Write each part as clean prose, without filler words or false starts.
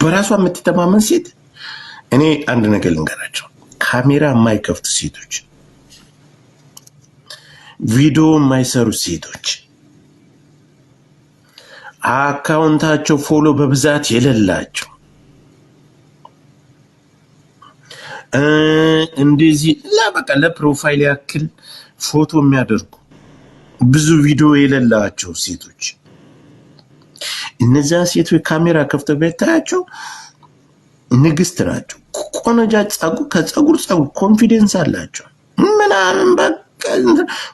በራሷ የምትተማመን ሴት እኔ አንድ ነገር ልንገራቸው ካሜራ የማይከፍቱ ሴቶች ቪዲዮ የማይሰሩ ሴቶች አካውንታቸው ፎሎ በብዛት የሌላቸው እንደዚህ ለበቃ ለፕሮፋይል ያክል ፎቶ የሚያደርጉ ብዙ ቪዲዮ የሌላቸው ሴቶች እነዛ ሴቶች ካሜራ ከፍተው ቢታያቸው ንግስት ናቸው ቆነጃ ከጸጉር ኮንፊደንስ አላቸው ምናምን በቃ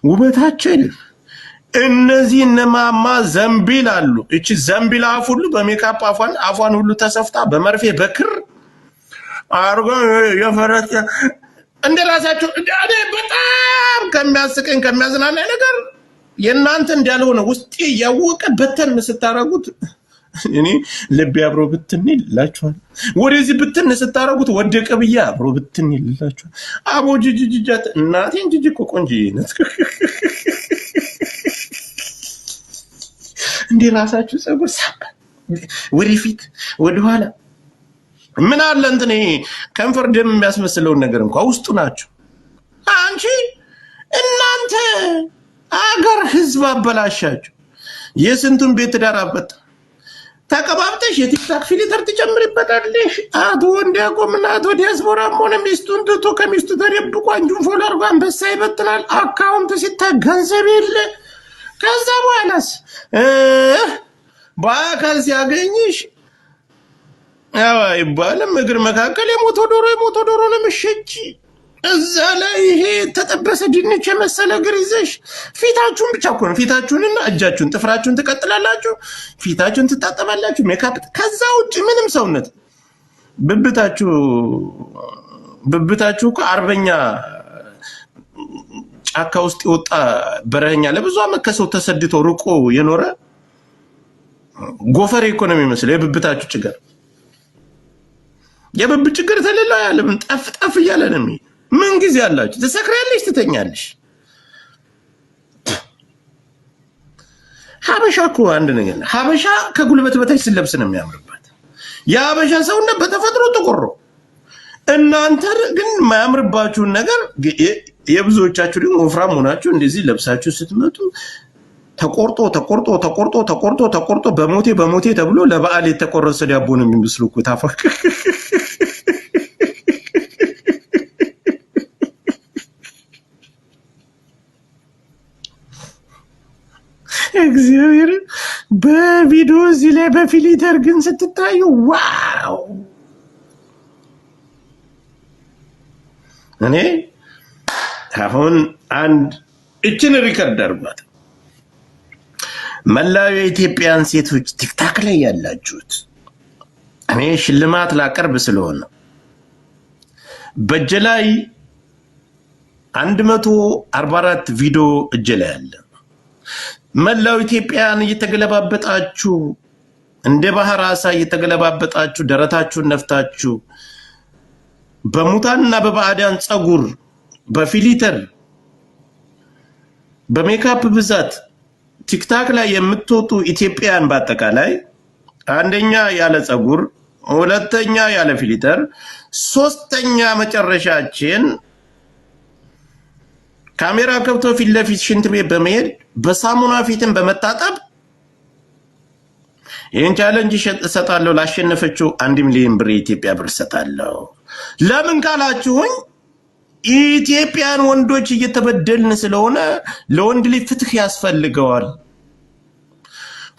ውበታቸው አይደል እነዚህ እነማማ ዘምቢል አሉ እቺ ዘምቢል አፍ ሁሉ በሜካፕ አፏን ሁሉ ተሰፍታ በመርፌ በክር አርጎ የፈረጠ እንደራሳቸው በጣም ከሚያስቀኝ ከሚያዝናና ነገር የናንተ እንዳልሆነ ውስጤ ያወቀ በተን ስታረጉት እኔ ልብ ያብሮ ብትን ይላችኋል ወደዚህ ብትን ስታረጉት ወደቀ ብያ አብሮ ብትን ይላችኋል አቦ ጂጂጃት እናቴን ጂጂ እኮ ቆንጆዬ ናት እንዴ ራሳችሁ ጸጉር ሳባ ወደፊት ወደኋላ ምን አለ እንትን ከንፈር ደም የሚያስመስለው ነገር እንኳን ውስጡ ናቸው አንቺ እናንተ አገር ህዝብ አበላሻችሁ የስንቱን ቤት ዳራበት ተቀባብተሽ የቲክታክ ፊልተር ትጨምሪበታለሽ አቶ ወንዲያቆምና አቶ ዲያስፖራም ሆነ ሚስቱን ትቶ ከሚስቱ ተደብቆ አንጁን ፎሎ አድርጎ አንበሳ ይበትናል አካውንት ሲታገንዘብ የለ ከዛ በኋላስ በአካል ሲያገኝሽ ይባልም እግር መካከል የሞቶ ዶሮ ነው ምሽጂ እዛ ላይ ይሄ ተጠበሰ ድንች የመሰለ እግር ይዘሽ ፊታችሁን ብቻ እኮ ነው ፊታችሁንና እጃችሁን ጥፍራችሁን ትቀጥላላችሁ ፊታችሁን ትታጠባላችሁ ሜካፕ ከዛ ውጭ ምንም ሰውነት ብብታችሁ እኮ አርበኛ ጫካ ውስጥ ይወጣ በረኛ ለብዙ አመት ከሰው ተሰድቶ ርቆ የኖረ ጎፈሬ ኢኮኖሚ መስለ የብብታችሁ ችግር የብብ ችግር ተለላ ያለም ጠፍ እያለ ነው ምን ጊዜ ያላችሁ ተሰክራለሽ ትተኛለሽ ሀበሻ እኮ አንድ ነገር ሀበሻ ከጉልበት በታች ስለብስ ነው የሚያምርበት የሀበሻ ሰውና በተፈጥሮ ጥቁር እናንተ ግን ማያምርባችሁ ነገር የብዙዎቻችሁ ደግሞ ወፍራም ሆናችሁ እንደዚህ ለብሳችሁ ስትመጡ ተቆርጦ በሞቴ ተብሎ ለበዓል የተቆረሰ ዳቦ ነው የሚመስሉ እኮ ታፈክ እግዚአብሔር በቪዲዮ እዚህ ላይ በፊልተር ግን ስትታዩ ዋው እኔ አሁን አንድ እችን ሪከርድ አድርጓት መላው የኢትዮጵያን ሴቶች ቲክታክ ላይ ያላችሁት እኔ ሽልማት ላቀርብ ስለሆነ በጀላይ 144 ቪዲዮ እጀላይ አለ መላው ኢትዮጵያን እየተገለባበጣችሁ እንደ ባህር አሳ እየተገለባበጣችሁ ደረታችሁን ነፍታችሁ በሙታንና በባዕዳን ጸጉር በፊልተር በሜካፕ ብዛት ቲክታክ ላይ የምትወጡ ኢትዮጵያን በአጠቃላይ አንደኛ ያለ ጸጉር ሁለተኛ ያለ ፊልተር ሶስተኛ መጨረሻችን ካሜራ ከብቶ ፊት ለፊት ሽንት ቤት በመሄድ በሳሙና ፊትን በመታጠብ ይሄን ቻሌንጅ እሰጣለሁ ላሸነፈችው 1 ሚሊዮን ብር የኢትዮጵያ ብር እሰጣለሁ ለምን ካላችሁኝ ኢትዮጵያን ወንዶች እየተበደልን ስለሆነ ለወንድ ልጅ ፍትህ ያስፈልገዋል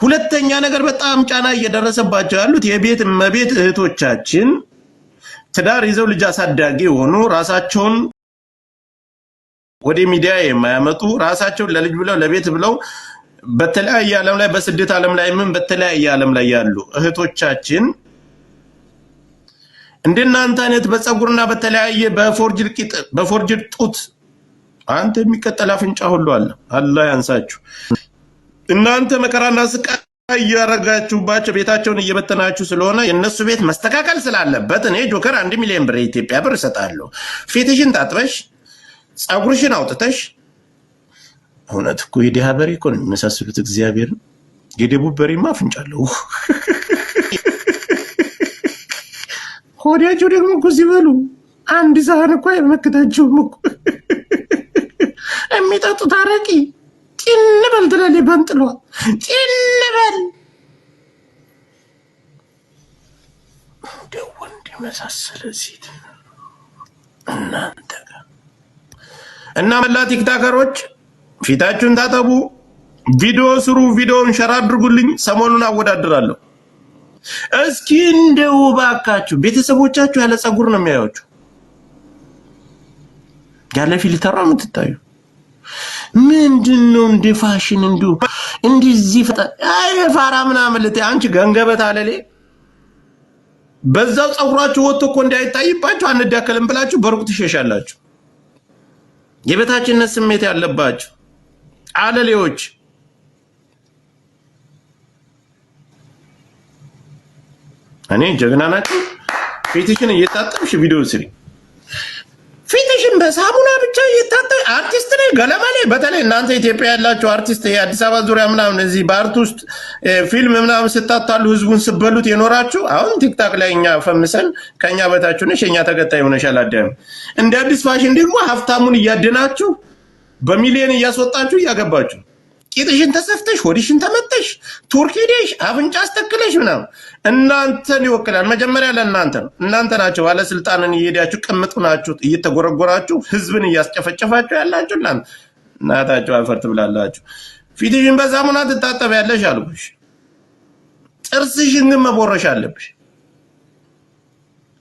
ሁለተኛ ነገር በጣም ጫና እየደረሰባቸው ያሉት የቤት መቤት እህቶቻችን ትዳር ይዘው ልጅ አሳዳጊ ሆኖ ራሳቸውን ወደ ሚዲያ የማያመጡ ራሳቸውን ለልጅ ብለው ለቤት ብለው በተለያየ ዓለም ላይ በስደት ዓለም ላይ ምን በተለያየ ዓለም ላይ ያሉ እህቶቻችን እንደናንተ አይነት በፀጉርና በተለያየ በፎርጅድ ጡት አንተ የሚቀጠል አፍንጫ ሁሉ አለ አላህ ያንሳችሁ እናንተ መከራና ስቃይ ያረጋችሁባቸው ቤታቸውን እየበተናችሁ ስለሆነ የነሱ ቤት መስተካከል ስላለበት እኔ ጆከር 1 ሚሊዮን ብር የኢትዮጵያ ብር እሰጣለሁ ፊትሽን ታጥበሽ ጸጉርሽን አውጥተሽ እውነት እኮ የዲያ በሬ እኮ ነው የሚመሳሰሉት እግዚአብሔር የደቡብ በሬማ አፍንጫ አለው ሆዲያቸው ደግሞ እኮ ሲበሉ አንድ ሳህን እኮ አይመክታቸውም እኮ የሚጠጡት አረቂ ጭን በል ትላለች በንጥሏ ጭን በል እንደ ወንድ መሳሰለ ሴት እናንተ ጋር እና መላ ቲክታከሮች ፊታችሁን ታጠቡ፣ ቪዲዮ ስሩ፣ ቪዲዮን ሸር አድርጉልኝ። ሰሞኑን አወዳድራለሁ። እስኪ እንደው ባካችሁ ቤተሰቦቻችሁ ያለ ጸጉር ነው የሚያዩአችሁ፣ ያለ ፊልተር ነው የምትታዩ። ምንድነው እንደ ፋሽን እንደዚህ አይ ፋራ ምናምን ልት አንቺ ገንገበት አለሌ በዛው ጸጉራችሁ ወጥቶ እኮ እንዳይታይባችሁ አንዳከለም ብላችሁ በሩቅ ትሸሻላችሁ። የበታችነት ስሜት ያለባችሁ አለሌዎች እኔ ጀግና ናችሁ። ፊትሽን እየታጠብሽ ቪዲዮ ስሪ። ፊትሽን በሳሙና ብቻ እየታጠብ አርቲስት ነኝ ገለመሌ። በተለይ እናንተ ኢትዮጵያ ያላችሁ አርቲስት የአዲስ አበባ ዙሪያ ምናምን እዚህ በአርት ውስጥ ፊልም ምናምን ስታታሉ ህዝቡን ስበሉት የኖራችሁ አሁን ቲክታክ ላይ እኛ ፈምሰን ከኛ በታችሁ ነሽ የኛ ተከታይ ሆነሻል። አዳም እንደ አዲስ ፋሽን ደግሞ ሀብታሙን እያደናችሁ በሚሊዮን እያስወጣችሁ እያገባችሁ ቂጥሽን ተሰፍተሽ ሆዲሽን ተመተሽ ቱርክ ሄደሽ አፍንጫ አስተክለሽ ምናምን እናንተን ይወክላል። መጀመሪያ ለእናንተ ነው። እናንተ ናችሁ ባለስልጣንን እየሄዳችሁ ቅምጡ ናችሁ እየተጎረጎራችሁ ህዝብን እያስጨፈጨፋችሁ ያላችሁ እናታችሁ አፈርት ብላላችሁ። ፊትሽን በሳሙና ትታጠቢያለሽ አልኩሽ። ጥርስሽን ግን መቦረሽ አለብሽ።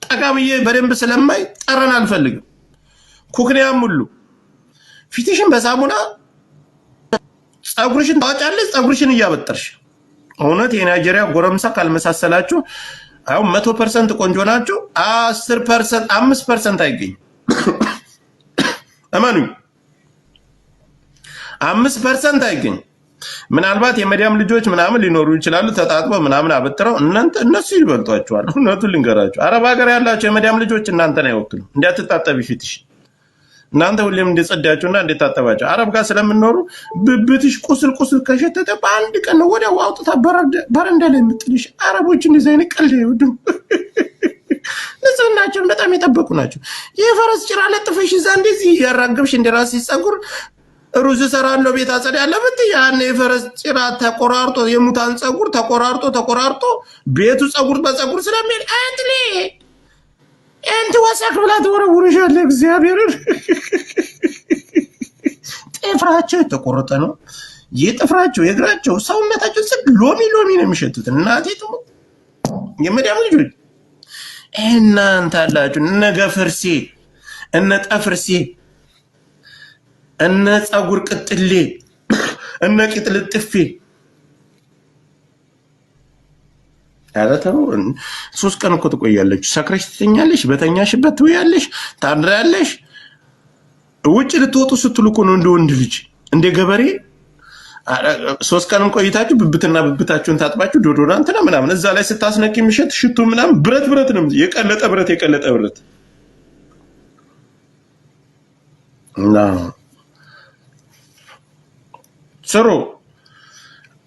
ጠቃብዬ በደንብ ስለማይ ጠረን አልፈልግም። ኩክኒያም ሁሉ ፊትሽን በሳሙና ጸጉርሽን ታወጫለሽ። ጸጉርሽን እያበጠርሽ እውነት የናይጄሪያ ጎረምሳ ካልመሳሰላችሁ አሁን 100% ቆንጆ ናችሁ። 10% 5% አይገኝ አማኑኝ 5% አይገኝ። ምናልባት የመዲያም ልጆች ምናምን ሊኖሩ ይችላሉ ተጣጥበው ምናምን አበጥረው እነሱ ይበልጧቸዋል። እውነቱን ልንገራችሁ አረብ ሀገር ያላችሁ የመዲያም ልጆች እናንተን አይወክሉም። እንዲያትጣጠቢ ፊትሽ እናንተ ሁሌም እንደጸዳችሁና እንደታጠባችሁ አረብ ጋር ስለምንኖሩ ብብትሽ ቁስል ከሸተተ በአንድ ቀን ነው ወዲያው አውጥታ በረንዳ ላይ የምጥልሽ። አረቦች እንደዚህ አይነት ቀልድ አይወዱም። ንጽህናቸውን በጣም የጠበቁ ናቸው። የፈረስ ጭራ ለጥፈሽ እዛ እንደዚህ ያራገብሽ እንደራስሽ ጸጉር ሩዝ ሰራለው ቤት አጸዳለሁ ብትይ ያን የፈረስ ጭራ ተቆራርጦ የሙታን ጸጉር ተቆራርጦ ቤቱ ጸጉር በጸጉር ስለሚል አንትሊ እንት ወሰክ ብላ ተወረውረሻለህ። እግዚአብሔርን ጥፍራቸው የተቆረጠ ነው። የጥፍራቸው የእግራቸው ሰውነታቸው ጽግ ሎሚ ነው የሚሸቱት። እናቴ ጥሙ የመዳም ልጆች እናንተ አላችሁ እነ ገፈርሴ እነ ጠፍርሴ እነ ጸጉር ቅጥሌ እነ ቂጥልጥፌ ያለተው 3 ቀን እኮ ትቆያለች። ሰክረሽ ትተኛለሽ፣ በተኛሽበት ትውያለሽ፣ ታድራለሽ። ውጭ ልትወጡ ስትሉ እኮ ነው እንደ ወንድ ልጅ እንደ ገበሬ 3 ቀን ቆይታችሁ ብብታችሁን ታጥባችሁ ዶዶራንት ነው ምናምን እዛ ላይ ስታስነቂ የሚሸት ሽቱ ምናምን ብረት ነው የቀለጠ ብረት ስሩ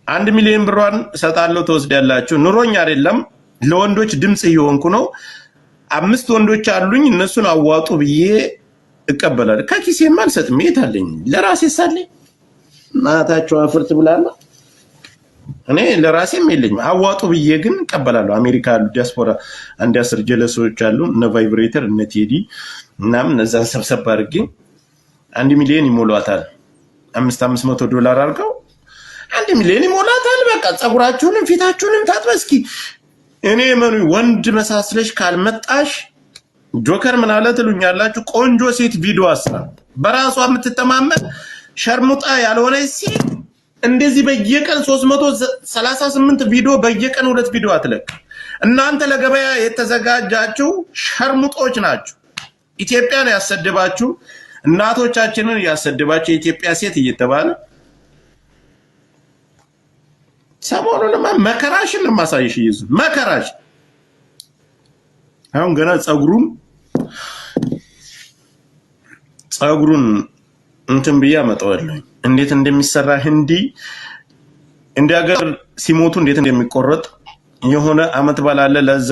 1 ሚሊዮን ብሯን ሰጣለው ተወስዳላችሁ። ኑሮኛ አይደለም ለወንዶች ድምጽ እየሆንኩ ነው። 5 ወንዶች አሉኝ እነሱን አዋጡ ብዬ እቀበላለሁ። ከኪሴም አልሰጥም። የታለኝ ለራሴ ሳለኝ ማታቸው አፍርት ብላና እኔ ለራሴም የለኝም። አዋጡ ብዬ ግን እቀበላለሁ። አሜሪካ ያሉ ዲያስፖራ አንድ 10 ጀለሶች አሉ እነ ቫይብሬተር እነ ቴዲ እናም እነዛን ሰብሰብ አድርጌ 1 ሚሊዮን ይሞላታል። $500 አድርገው 1 ሚሊዮን ይሞላታል። በቃ ጸጉራችሁንም ፊታችሁንም ታጥበ እስኪ እኔ መኑ ወንድ መሳስለሽ ካልመጣሽ ጆከር ምን አለ ትሉኛላችሁ። ቆንጆ ሴት ቪዲዮ አስራ በራሷ የምትተማመን ሸርሙጣ ያልሆነ ሴት እንደዚህ በየቀን 338 ቪዲዮ በየቀን 2 ቪዲዮ አትለቅ። እናንተ ለገበያ የተዘጋጃችሁ ሸርሙጦች ናችሁ። ኢትዮጵያን ያሰደባችሁ እናቶቻችንን ያሰደባችሁ የኢትዮጵያ ሴት እየተባለ ሰሞኑንማ መከራሽን ለማሳየሽ ይዙ መከራሽ አሁን ገና ጸጉሩን እንትን ብያ መጣወለኝ እንዴት እንደሚሰራ ህንዲ እንዲያገር ሲሞቱ እንዴት እንደሚቆረጥ የሆነ አመት ባላለ ለዛ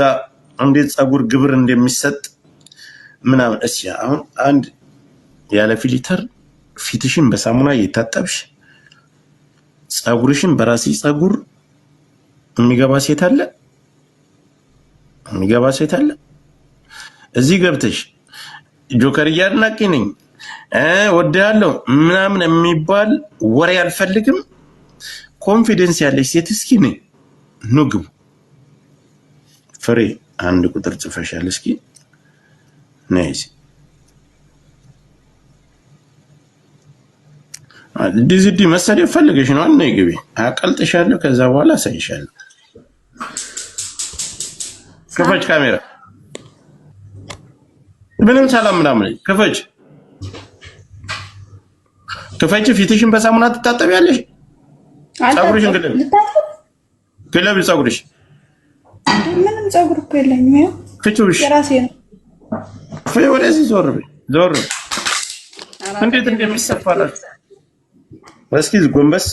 እንዴት ጸጉር ግብር እንደሚሰጥ ምናምን። እሺ አሁን አንድ ያለ ፊልተር ፊትሽን በሳሙና እየታጠብሽ ጸጉርሽን በራሲ ጸጉር የሚገባ ሴት አለ? የሚገባ ሴት አለ? እዚህ ገብተሽ ጆከር አድናቂ ነኝ ወዳለው ምናምን የሚባል ወሬ አልፈልግም። ኮንፊደንስ ያለሽ ሴት እስኪ ነኝ ንግቡ። ፍሬ አንድ ቁጥር ጽፈሻል። እስኪ ነይስ ዲዚዲ መሰለኝ ፈልገሽ ነው። ነይ ግቢ፣ አቀልጥሻለሁ። ከዛ በኋላ አሳይሻለሁ። ክፈች ካሜራ። ምንም ሰላም ምናምን ክፈች፣ ክፈች። ፊትሽን በሳሙና ትታጠቢያለሽ። ጸጉርሽን ግለቢ፣ ጸጉርሽ ምንም ጸጉር እኮ የለኝም። ያው ፍቹሽ የራሴ ነው። ወደዚህ ዞር በይ፣ ዞር። እንዴት እንደሚሰፋላት እስኪ ጎንበስ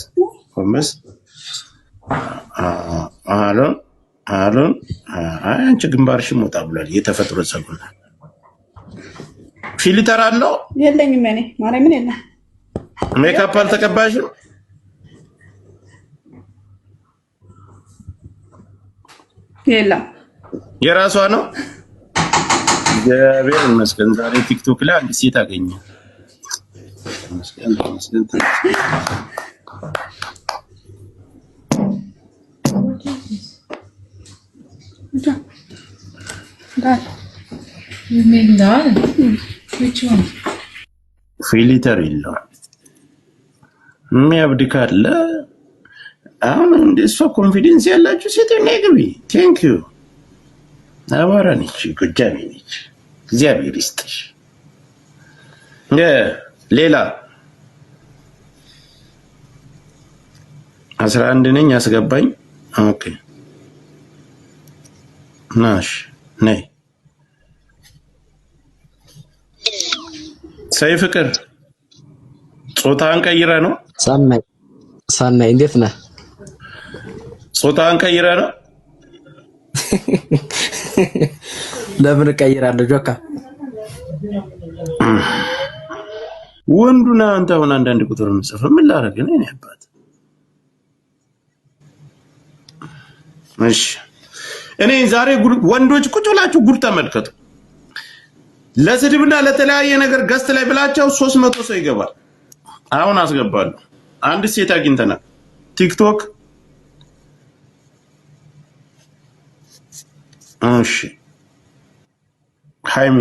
ጎንበስ። አሎን አሎን። አንቺ ግንባርሽም ወጣ ብሏል። የተፈጥሮ ጸጉር ፊልተር አለው? የለኝም። እኔ ማርያምን የለም። ሜካፕ አልተቀባሽም? የለም። የራሷ ነው። እግዚአብሔር ይመስገን። ዛሬ ቲክቶክ ላይ አንድ ሴት አገኘ። ፊልተር የለውም። የሚያብድ ካለ አሁን እንደሷ ኮንፊደንስ ያላችሁ ሴት ነይ ግቢ። ቴንክ ዩ። አማራ ነች፣ ጎጃሜ ነች። እግዚአብሔር ይስጥሽ። ሌላ 11 ነኝ አስገባኝ። ኦኬ ናሽ ነይ። ሰይ ፍቅር ጾታን ቀይረ ነው? ሳናይ እንዴት ነህ? ጾታን ቀይረ ነው? ለምን ቀይራለሁ? ጆካ ወንዱና አንተ አሁን አንዳንድ ቁጥር ምጽፍ ምን ላደርግ ነው? እኔ አባት እሺ፣ እኔ ዛሬ ወንዶች ቁጭ ብላችሁ ጉድ ተመልከቱ። ለስድብና ለተለያየ ነገር ገስት ላይ ብላቸው 300 ሰው ይገባል። አሁን አስገባለሁ። አንድ ሴት አግኝተናል ቲክቶክ። እሺ ሃይሚ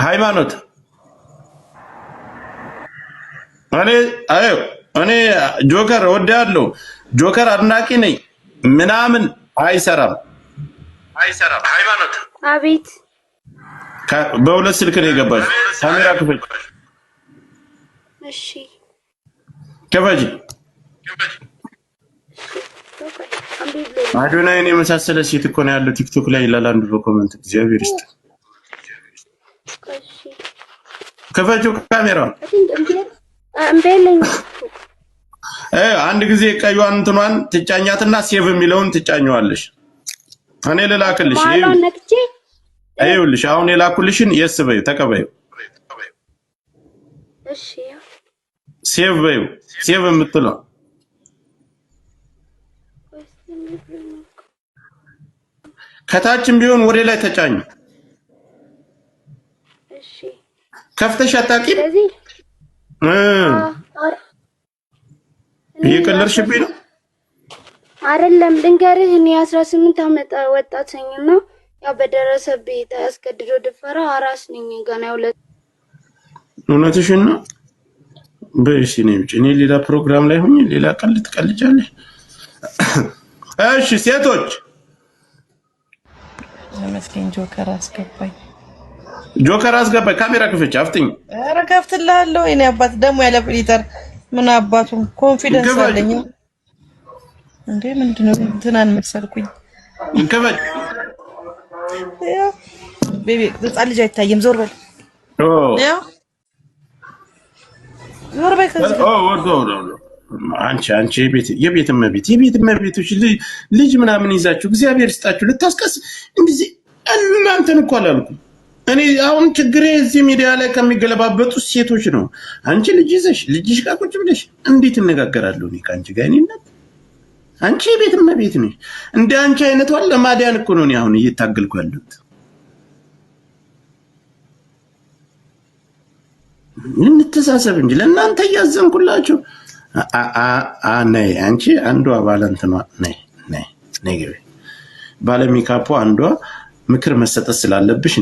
ሃይማኖት እኔ ጆከር ወዳለው ጆከር አድናቂ ነኝ ምናምን አይሰራም። ሃይማኖት አቤት። በሁለት ስልክ ነው የገባሽ። ካሜራ ክፈች። እሺ ክፈች። አዶናይን የመሳሰለ ሴት እኮ ነው ያለው ቲክቶክ ላይ ይላል አንዱ በኮሜንት። እግዚአብሔር ይስጥ። ክፈቹ ካሜራውን። አንድ ጊዜ ቀዩን እንትኗን ትጫኛትና ሴቭ የሚለውን ትጫኘዋለሽ። እኔ ልላክልሽ። ይኸውልሽ አሁን የላኩልሽን የስ በይው፣ ተቀበይው። እሺ ሴቭ በይው። ሴቭ የምትለው ከታችም ቢሆን ወደ ላይ ተጫኙ። እሺ ከፍተሽ አታውቂም? እየቀለድሽብኝ ነው። አይደለም ልንገርህ፣ እኔ 18 ዓመት ወጣት ነኝና ያው በደረሰብኝ አስገድዶ ድፈራ አራስ ነኝ ገና ሁለት። እውነትሽን ነው። በእሺ እኔ ሌላ ፕሮግራም ላይ ሆኜ ሌላ ቀልድ ትቀልጃለሽ። እሺ ሴቶች ለመስኪን ጆከር አስገባኝ። ጆከር አስገባኝ። ካሜራ ክፈች። አፍጥኝ። ኧረ ከፍትልሃለሁ። እኔ አባት ደግሞ ያለ ፍሊተር ምን አባቱ ኮንፊደንስ አለኝ እንዴ? ምንድነው እንትናን መሰልኩኝ። ከፈች ቤቢ ህፃን ልጅ አይታየም። ዞር በል። ዞር በል። ወርዶ አንቺ የቤት እመቤቶች ልጅ ምናምን ይዛችሁ እግዚአብሔር ይስጣችሁ ልታስቀስ እንደዚህ እናንተን እኮ አላልኩም። እኔ አሁን ችግሬ እዚህ ሚዲያ ላይ ከሚገለባበጡ ሴቶች ነው። አንቺ ልጅ ይዘሽ ልጅሽ ጋር ቁጭ ብለሽ እንዴት እነጋገራለሁ እኔ ከአንቺ ጋር? እኔነት አንቺ የቤት እመቤት ነሽ። እንደ አንቺ አይነቷን ለማዳን እኮ ነው እኔ አሁን እየታገልኩ ያለሁት። እንተሳሰብ እንጂ ለእናንተ እያዘንኩላችሁ። ነይ አንቺ አንዷ ባለ እንትኗ ነይ ግቢ ባለ ሜካፑ አንዷ ምክር መሰጠት ስላለብሽ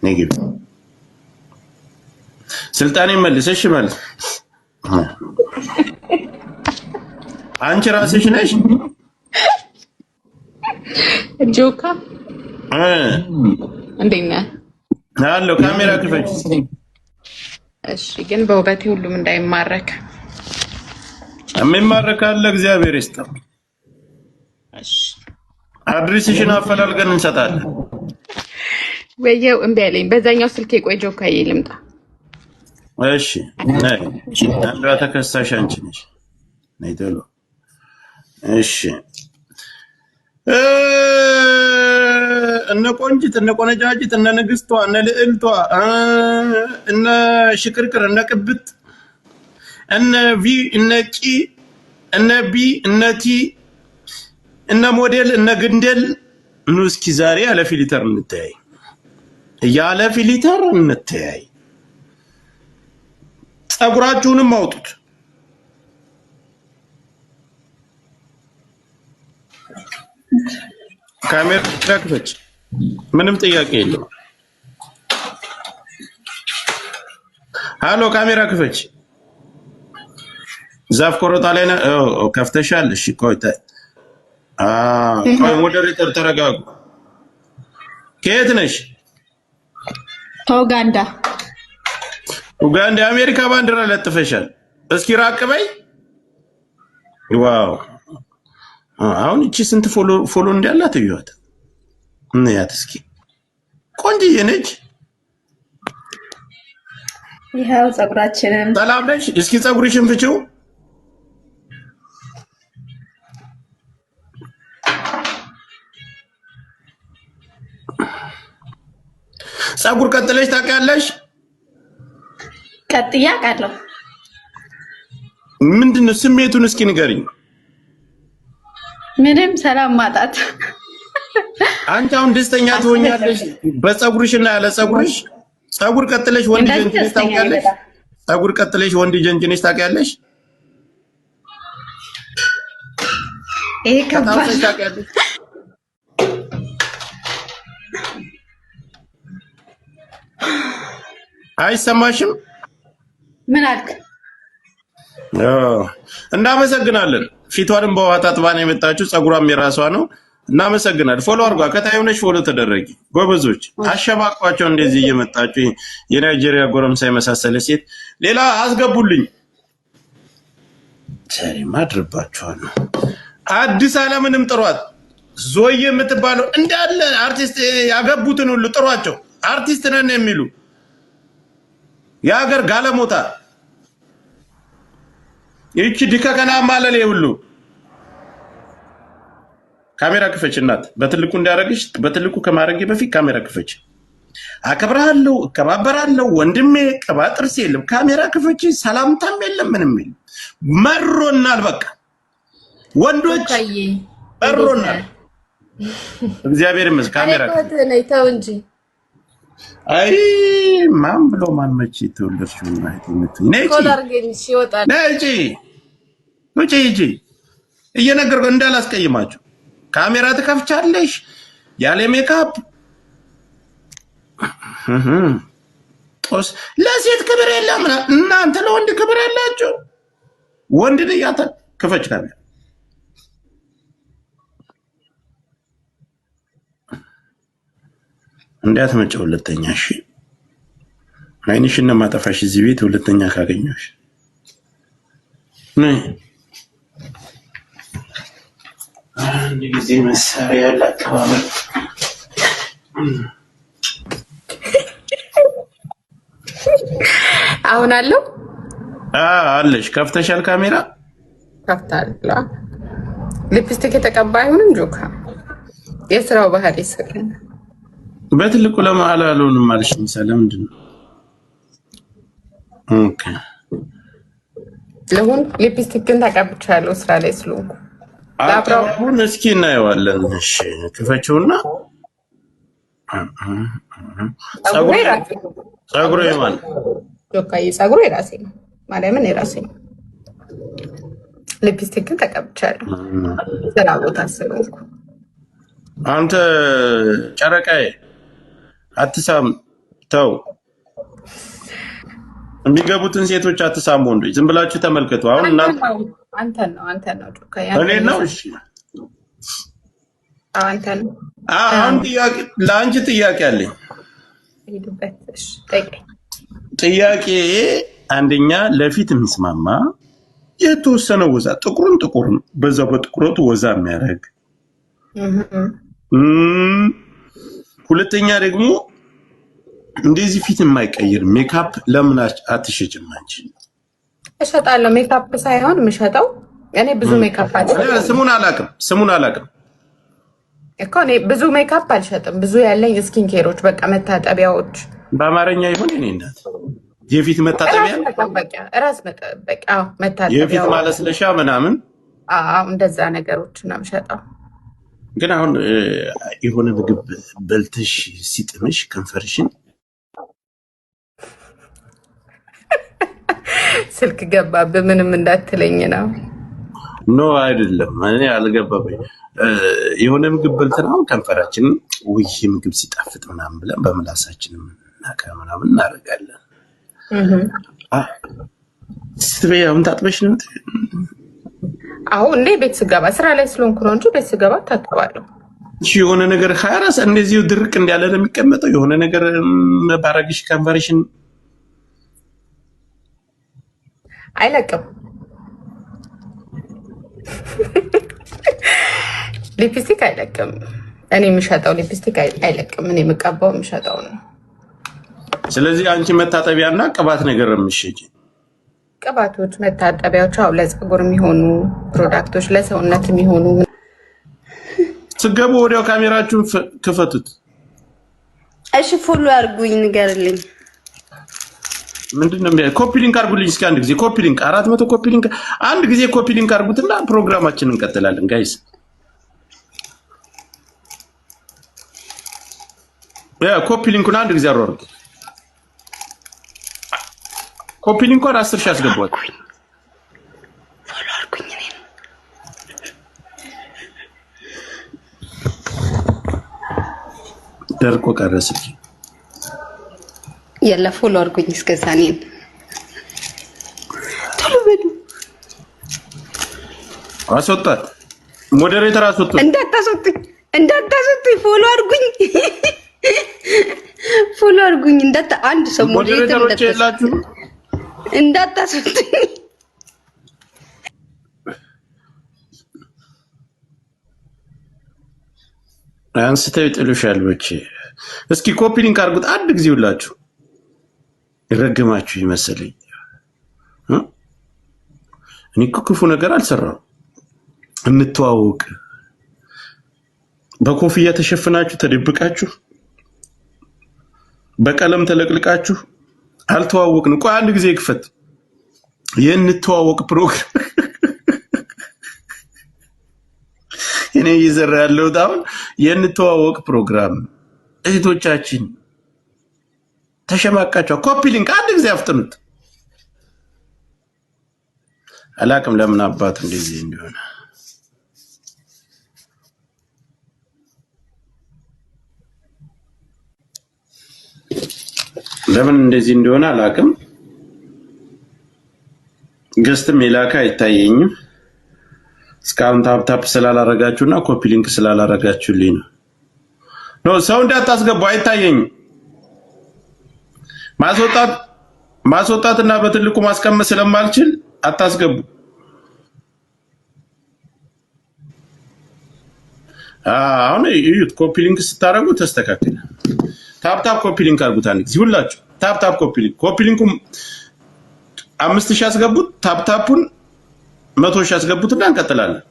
ነይ ግቢ። ስልጣኔ መልሰሽ ማለት አንቺ ራስሽ ነሽ ጆካ እንዴት ነህ? አሎ ካሜራ ክፈች። እሺ ግን በውበቴ ሁሉም እንዳይማረክ የሚማረክ አለ እግዚአብሔር ይስጠው። እሺ አድሬስሽን አፈላልገን እንሰጣለን። ወየው እምቢ አለኝ። በዛኛው ስልኬ ቆይ ጆካዬ ልምጣ። እሺ ነይ አንዷ ተከሳሽ አንቺ ነሽ። ነይ ቶሎ። እሺ እነ ቆንጂት እነ ቆነጃጅት እነ ንግስቷ እነ ልዕልቷ እነ ሽክርክር እነ ቅብጥ እነ ቪ እነ ጪ እነ ቢ እነ ቲ እነ ሞዴል እነ ግንደል ኑ እስኪ ዛሬ ያለ ፊልተር እንተያይ፣ ያለ ፊልተር እንተያይ። ጸጉራችሁንም አውጡት። ካሜራ ክፈች። ምንም ጥያቄ የለው። ሃሎ ካሜራ ክፈች። ዛፍ ቆረጣ ላይ ነው ከፍተሻል። እሺ ቆይ ቆይ ሞዴሬተር ተረጋጉ። ከየት ነሽ? ኡጋንዳ። ኡጋንዳ የአሜሪካ ባንዲራ ለጥፈሻል። እስኪ ራቅ በይ። ዋው አሁን እቺ ስንት ፎሎ እንዳላት እዩት። እንያት እስኪ ቆንጆዬ ነች። ይሄው ጸጉራችንን ሰላም ነሽ? እስኪ ጸጉርሽን ፍቺው። ጸጉር ቀጥለሽ ታውቂያለሽ? ቀጥያ አውቃለሁ። ምንድነው ስሜቱን እስኪ ንገሪኝ። ምንም ሰላም ማጣት። አንቺ አሁን ደስተኛ ትሆኛለሽ በጸጉርሽና ያለ ጸጉርሽ? ጸጉር ቀጥለሽ ወንድ ጀንጅነሽ ታውቂያለሽ? ጸጉር ቀጥለሽ ወንድ ጀንጅነሽ ታውቂያለሽ? ይሄ ከባድ ታውቂያለሽ? አይሰማሽም? ምን አልክ? እናመሰግናለን። ፊቷንም በውሃ ታጥባ ነው የመጣችው። ጸጉሯም የራሷ ነው። እናመሰግናለን። ፎሎ አድርጓ። ከታዩነሽ ፎሎ ተደረጊ። ጎበዞች አሸባቋቸው። እንደዚህ እየመጣችሁ የናይጄሪያ ጎረምሳ የመሳሰለ ሴት ሌላ አስገቡልኝ። ሰሪ ማድረባችኋለሁ። አዲስ አለምንም ጥሯት። ዞዬ የምትባለው እንዳለ አርቲስት ያገቡትን ሁሉ ጥሯቸው። አርቲስት ነን የሚሉ የሀገር ጋለሞታ ይቺ ዲከከና ማለሌ ሁሉ ካሜራ ክፈች። እናት በትልቁ እንዳረግሽ በትልቁ ከማረጌ በፊት ካሜራ ክፈች። አከብራለሁ፣ እከባበራለሁ። ወንድሜ ቅባ ጥርስ የለም። ካሜራ ክፈች። ሰላምታም የለም፣ ምንም የለም። መሮናል። በቃ ወንዶች መሮናል። እግዚአብሔር ይመስገን። ካሜራ ተው እንጂ አይ ማን ብሎ ማን መቼ ተወለድሽው? ማለት ነይ እንጂ እየነገርኩ እንዳላስቀይማችሁ። ካሜራ ትከፍቻለሽ ያለ ሜካፕ ጦስ። ለሴት ክብር የለም። እናንተ ለወንድ ክብር ያላችሁ ወንድ ልያታ ክፈች ካሜራ። እንዳትመጪ ሁለተኛ። እሺ አይንሽን ነው ማጠፋሽ እዚህ ቤት ሁለተኛ ካገኘሽ ነይ። አንድ ጊዜ መሳሪያ ያላቀባበል አሁን አለው አለሽ። ከፍተሻል ካሜራ ከፍታለሁ። ሊፕስቲክ የተቀባዩንም ጆካ የስራው ባህሪ ስለሆነ በትልቁ ለማለ አልሆንም ማለት ምሳሌ ምንድነው? ኦኬ ለሁን ሊፕስቲክ ግን ተቀብቻለሁ ስራ ላይ ስለሆንኩ አሁን እስኪ እናየዋለን። እሺ ክፈችውና ጸጉሬ ማን ጆካዬ ጸጉሬ ራሴ ነው ማለምን የራሴ ነው። ሊፕስቲክ ግን ተቀብቻለሁ ስራ ቦታ ስለሆንኩ። አንተ ጨረቃዬ አትሳም ተው። የሚገቡትን ሴቶች አትሳሙ ወንዶች ዝም ብላችሁ ተመልከቱ። አሁን አንተ ነው ጆካዬ እኔ ነው። እሺ አንተ ነው። አሁን ጥያቄ ለአንቺ ጥያቄ አለኝ። ሄዱበት እሺ ጠይቀኝ። ጥያቄ አንደኛ ለፊት የሚስማማ የተወሰነ ወዛ ጥቁሩን በዛው በጥቁረቱ ወዛ የሚያደርግ ሁለተኛ ደግሞ እንደዚህ ፊት የማይቀይር ሜካፕ ለምን አትሸጭም አንቺ? እሸጣለሁ። ሜካፕ ሳይሆን የምሸጠው እኔ ብዙ ሜካፕ አልሸጥም። ስሙን አላውቅም እኮ እኔ ብዙ ሜካፕ አልሸጥም። ብዙ ያለኝ ስኪን ኬሮች በቃ መታጠቢያዎች። በአማርኛ ይሁን እኔ እናት የፊት መታጠቢያ ራስ መጠበቂያ መታጠቢያ የፊት ማለስለሻ ምናምን እንደዛ ነገሮች ነው የምሸጠው። ግን አሁን የሆነ ምግብ በልተሽ ሲጥምሽ ከንፈርሽን ስልክ ገባብህ ምንም እንዳትለኝ ነው። ኖ አይደለም እኔ አልገባብኝ። የሆነ ምግብ በልተን አሁን ከንፈራችን ውይ ምግብ ሲጣፍጥ ምናምን ብለን በምላሳችን ምናምን እናደርጋለን። ስትበይ አሁን ታጥበሽ ነው? አሁን እንዴ ቤት ስገባ ስራ ላይ ስለሆንኩ ነው እንጂ ቤት ስገባ ታጥባለሁ። የሆነ ነገር 24 ሰዓት እንደዚሁ ድርቅ እንዳለ ነው የሚቀመጠው። የሆነ ነገር ባረግሽ ከንፈርሽን አይለቅም። ሊፕስቲክ አይለቅም። እኔ የምሸጠው ሊፕስቲክ አይለቅም። እኔ የምቀባው የምሸጠው ነው። ስለዚህ አንቺ መታጠቢያና ቅባት ነገር የምትሸጪ ቅባቶች፣ መታጠቢያዎች፣ አው ለፀጉር የሚሆኑ ፕሮዳክቶች፣ ለሰውነት የሚሆኑ ስገቡ ወዲያው ካሜራችሁን ክፈቱት። እሺ ፎሎ አድርጉኝ፣ ንገርልኝ። ምንድነው ኮፒ ሊንክ አድርጉልኝ እስኪ አንድ ጊዜ ኮፒ ሊንክ 400 ኮፒ ሊንክ አንድ ጊዜ ኮፒ ሊንክ አድርጉትና ፕሮግራማችንን እንቀጥላለን ጋይስ። ኮፒ ሊንኩን አንድ ጊዜ አሯሩት። ኮፒ ሊንኩን 10 ሺህ አስገቧት። ፎሎ አድርጉኝ። እኔን ደርቆ ቀረስኪ የለ ፎሎ አድርጉኝ እስከዛ እኔን ቶሎ በሉ። አስወጣት። ሞዴሬተር አስወጣት። እንዳታስወጡኝ ፎሎ አድርጉኝ። ፎሎ አድርጉኝ። አንድ ሰው ሞዴሬተር እንዳታስወጡኝ። አንስተው ይጥሉሻል። በቼ እስኪ ኮፒ ሊንክ አድርጉት አንድ ጊዜ ሁላችሁ። ይረግማችሁ ይመስለኝ። እኔ እኮ ክፉ ነገር አልሰራም። እንተዋወቅ። በኮፍያ ተሸፍናችሁ ተደብቃችሁ በቀለም ተለቅልቃችሁ አልተዋወቅን። ቆይ አንድ ጊዜ ይክፈት የእንተዋወቅ ፕሮግራም። እኔ እየሰራ ያለሁት አሁን የእንተዋወቅ ፕሮግራም። እህቶቻችን ተሸማቃችሁ ኮፒ ሊንክ አንድ ጊዜ አፍጥኑት። አላቅም ለምን አባቱ እንደዚህ እንደሆነ። ለምን እንደዚህ እንደሆነ አላቅም። ገስትም የላካ አይታየኝም። እስካሁን ታፕ ስላላረጋችሁና ኮፒ ሊንክ ስላላረጋችሁልኝ ነው። ኖ ሰው እንዳታስገቡ አይታየኝም። ማስወጣትና በትልቁ ማስቀመጥ ስለማልችል አታስገቡ። አሁን እዩት። ኮፒ ሊንክ ስታረጉ ተስተካከለ። ታፕ ኮፒ ሊንክ አድርጉት አንድ ጊዜ ሁላችሁ። ታፕ ኮፒ ሊንክ ኮፒ ሊንኩ 5000 አስገቡት። ታፕን 100 ሺህ አስገቡትና እንቀጥላለን።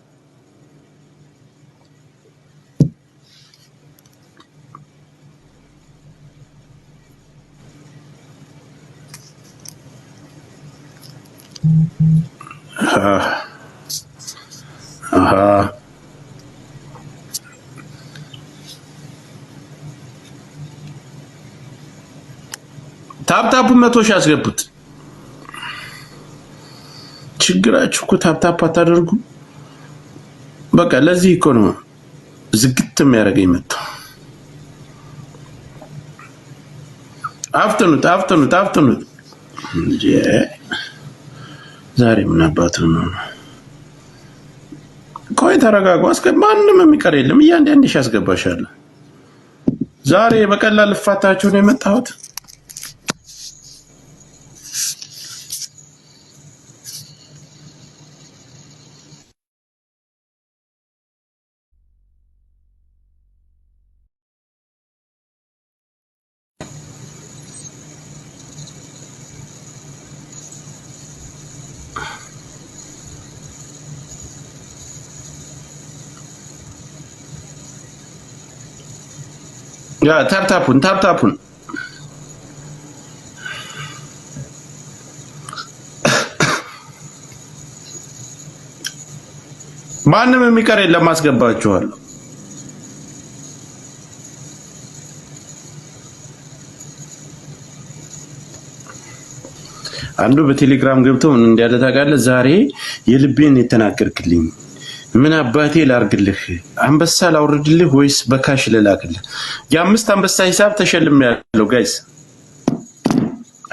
ታፕታፕ 100 ሺህ አስገቡት። ችግራችሁ እኮ ታፕታፕ አታደርጉ። በቃ ለዚህ እኮ ነው ዝግት የሚያደርገኝ መጣው። አፍጥኑት እንጂ ዛሬ ምን አባቱ ነው? ቆይ ተረጋጉ። ማንም የሚቀር የለም። እያንዳንድሽ ያስገባሻለሁ። ዛሬ በቀላል ልፋታችሁ ነው የመጣሁት። ያ ታፕታፑን ማንም የሚቀር የለም። አስገባችኋለሁ። አንዱ በቴሌግራም ገብቶ ምን እንዳለ ታውቃለህ? ዛሬ የልቤን የተናገርክልኝ ምን አባቴ ላርግልህ? አንበሳ ላውርድልህ ወይስ በካሽ ልላክልህ? የ5 አንበሳ ሂሳብ ተሸልሜያለሁ ጋይስ።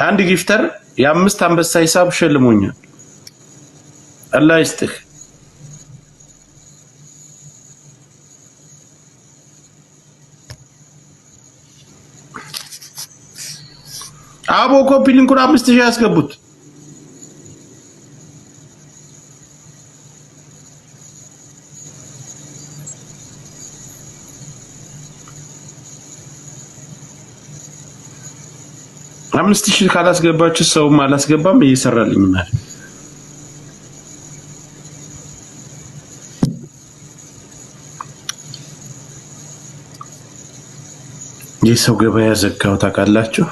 አንድ ጊፍተር የ5 አንበሳ ሂሳብ ሸልሞኛል። አላህ ይስጥህ። አቦ ኮፒ ሊንኩን 5000 ያስገቡት። አምስት ሺህ ካላስገባችሁ ሰውም አላስገባም እየሰራልኝ ማለት የሰው ገበያ ዘጋው ታውቃላችሁ።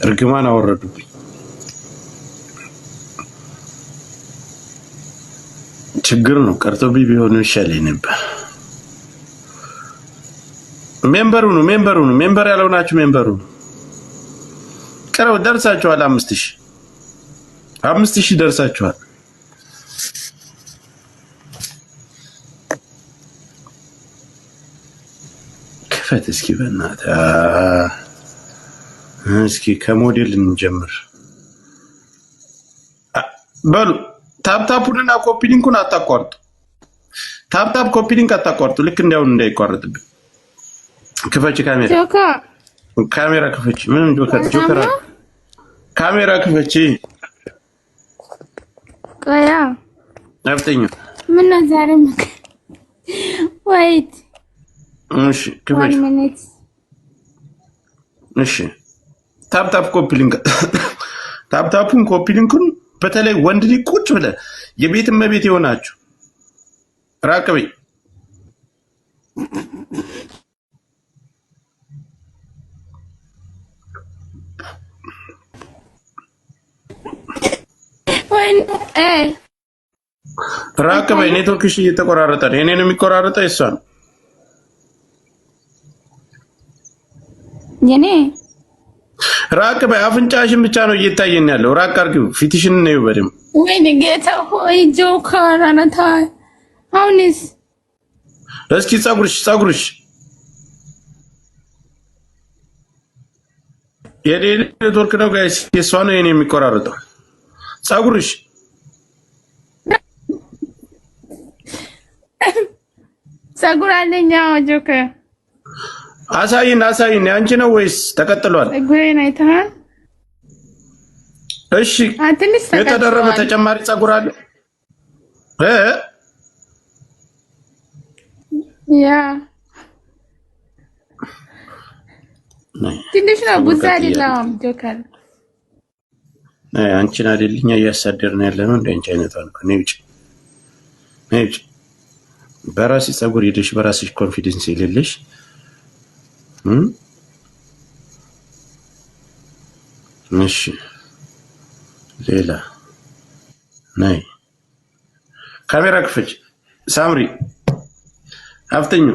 እርግማን አወረዱብኝ። ችግር ነው። ቀርቶብኝ ቢሆን ይሻለኝ ነበር። ሜምበሩ ነው ሜምበር ያለው ናችሁ። ሜምበሩ ቀረው ደርሳችኋል። 5000 ደርሳችኋል። ክፈት እስኪ በእናትህ እስኪ ከሞዴል እንጀምር። በሉ ታፕታፑንና ኮፒ ሊንኩን አታቋርጡ። ታፕታፕ ኮፒ ሊንክ አታቋርጡ። ልክ እንዲያው እንዳይቋረጥብኝ ክፈች። ካሜራ ክፈች። ምንም ጆከር ካሜራ ክፈች። ቆያ አፍጠኛ ምን ነው ዛሬ ወይት እሺ ክፈች። እሺ ታፕታፕ ኮፒ ሊንክ ታፕታፑን ኮፒ ሊንኩን በተለይ ወንድ ልጅ ቁጭ ብለ የቤት እመቤት የሆናችሁ ራቅ በይ። ራቅ በይ። ኔትወርክሽ እየተቆራረጠ ነው። የኔ ነው የሚቆራረጠው የሷ ነው የኔ። ራቅ በይ። አፍንጫሽን ብቻ ነው እየታየን ያለው። ራቅ አድርጊው። ፊትሽን ነው በደም። ወይኔ ጌታ ሆይ ጆከር አናታ አሁንስ እስኪ ጸጉርሽ የኔ ኔትወርክ ነው ጋይስ። የሷ ነው የኔ የሚቆራረጠው። ጸጉርሽ ጸጉር አለኝ ጆከር። አሳይን። አንቺ ነው ወይስ ተቀጥሏል? ጸጉሬን አይተሃል? እሺ የተደረበ ተጨማሪ ጸጉር አለ? ያ ትንሽ ነው፣ ብዙ አይደለም ጆከር። አንቺን አይደልኛ እያሳደርን ያለ ነው እንደ አንቺ አይነቷን ነው። ነይ ውጭ በራስሽ ፀጉር ሄደሽ በራስሽ ኮንፊደንስ የሌለሽ እሺ ሌላ ነይ ካሜራ ክፈች ሳምሪ አፍተኙ